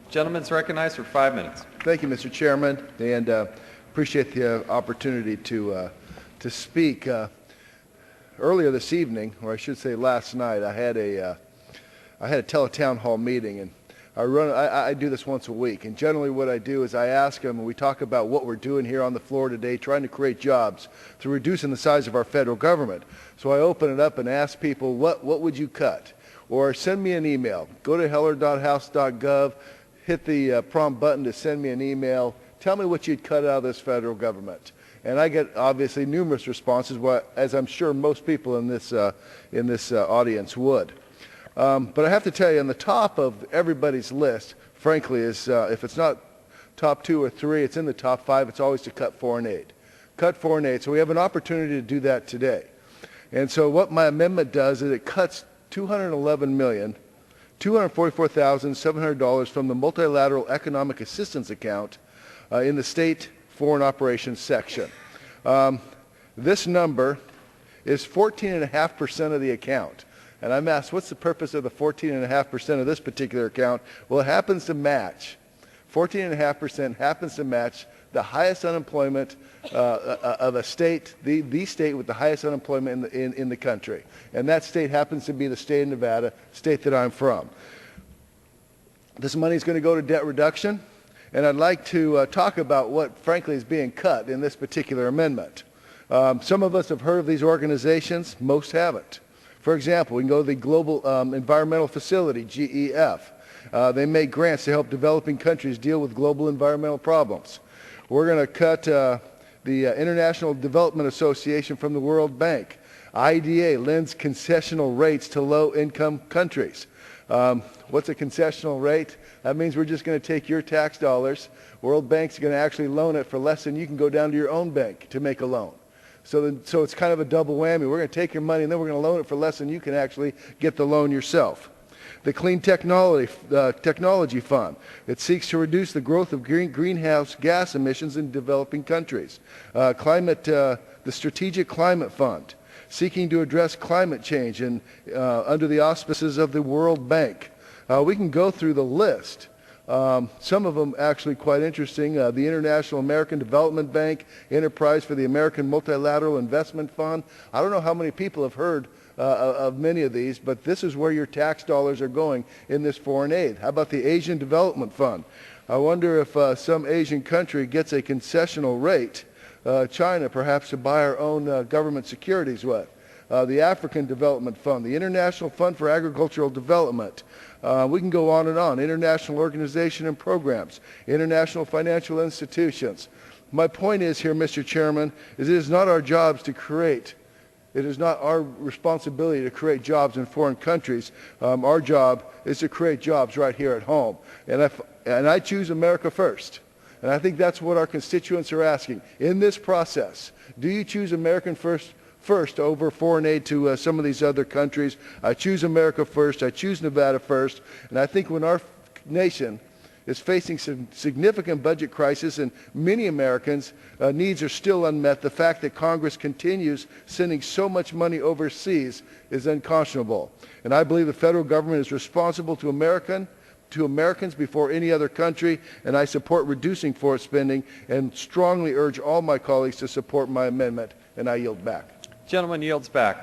Gentleman's recognized for 5 minutes. Thank you, Mr. Chairman, and appreciate the opportunity to speak. Earlier this evening, or I should say last night, I had a teletown hall meeting, and I do this once a week. And generally, what I do is I ask them, and we talk about what we're doing here on the floor today, trying to create jobs through reducing the size of our federal government. So I open it up and ask people, what would you cut? Or send me an email. Go to Heller.house.gov. Hit the prompt button to send me an email. Tell me what you'd cut out of this federal government. And I get obviously numerous responses, as I'm sure most people in this audience would. But I have to tell you, on the top of everybody's list, frankly, is if it's not top 2 or 3, it's in the top 5. It's always to cut foreign aid. Cut foreign aid. So we have an opportunity to do that today. And so what my amendment does is it cuts $211,244,700 from the Multilateral Economic Assistance account in the state foreign operations section. This number is 14.5% of the account. And I'm asked, what's the purpose of the 14.5% of this particular account? Well, it happens to match. 14.5% happens to match the highest unemployment of a state, the state with the highest unemployment in the country. And that state happens to be the state of Nevada, state that I'm from. This money is going to go to debt reduction, and I'd like to talk about what, frankly, is being cut in this particular amendment. Some of us have heard of these organizations, most haven't. For example, we can go to the Global Environmental Facility, GEF. They make grants to help developing countries deal with global environmental problems. We're going to cut the International Development Association from the World Bank. IDA lends concessional rates to low-income countries. What's a concessional rate? That means we're just going to take your tax dollars. World Bank's going to actually loan it for less than you can go down to your own bank to make a loan. So it's kind of a double whammy. We're going to take your money and then we're going to loan it for less than you can actually get the loan yourself. The Clean Technology Fund. It seeks to reduce the growth of greenhouse gas emissions in developing countries. The Strategic Climate Fund, seeking to address climate change and under the auspices of the World Bank. We can go through the list. Some of them actually quite interesting. The International American Development Bank, Enterprise for the American Multilateral Investment Fund. I don't know how many people have heard of many of these, but this is where your tax dollars are going in this foreign aid. How about the Asian Development Fund? I wonder if some Asian country gets a concessional rate, China perhaps, to buy our own government securities with. The African Development Fund, the International Fund for Agricultural Development. We can go on and on. International organization and programs, international financial institutions. My point is here, Mr. Chairman, is it is not our jobs to create. It is not our responsibility to create jobs in foreign countries. Our job is to create jobs right here at home. And I choose America first. And I think that's what our constituents are asking. In this process, do you choose American first over foreign aid to some of these other countries? I choose America first. I choose Nevada first. And I think when our nation is facing some significant budget crisis and many Americans' needs are still unmet, the fact that Congress continues sending so much money overseas is unconscionable. And I believe the federal government is responsible to Americans before any other country, and I support reducing foreign spending and strongly urge all my colleagues to support my amendment, and I yield back. Gentleman yields back.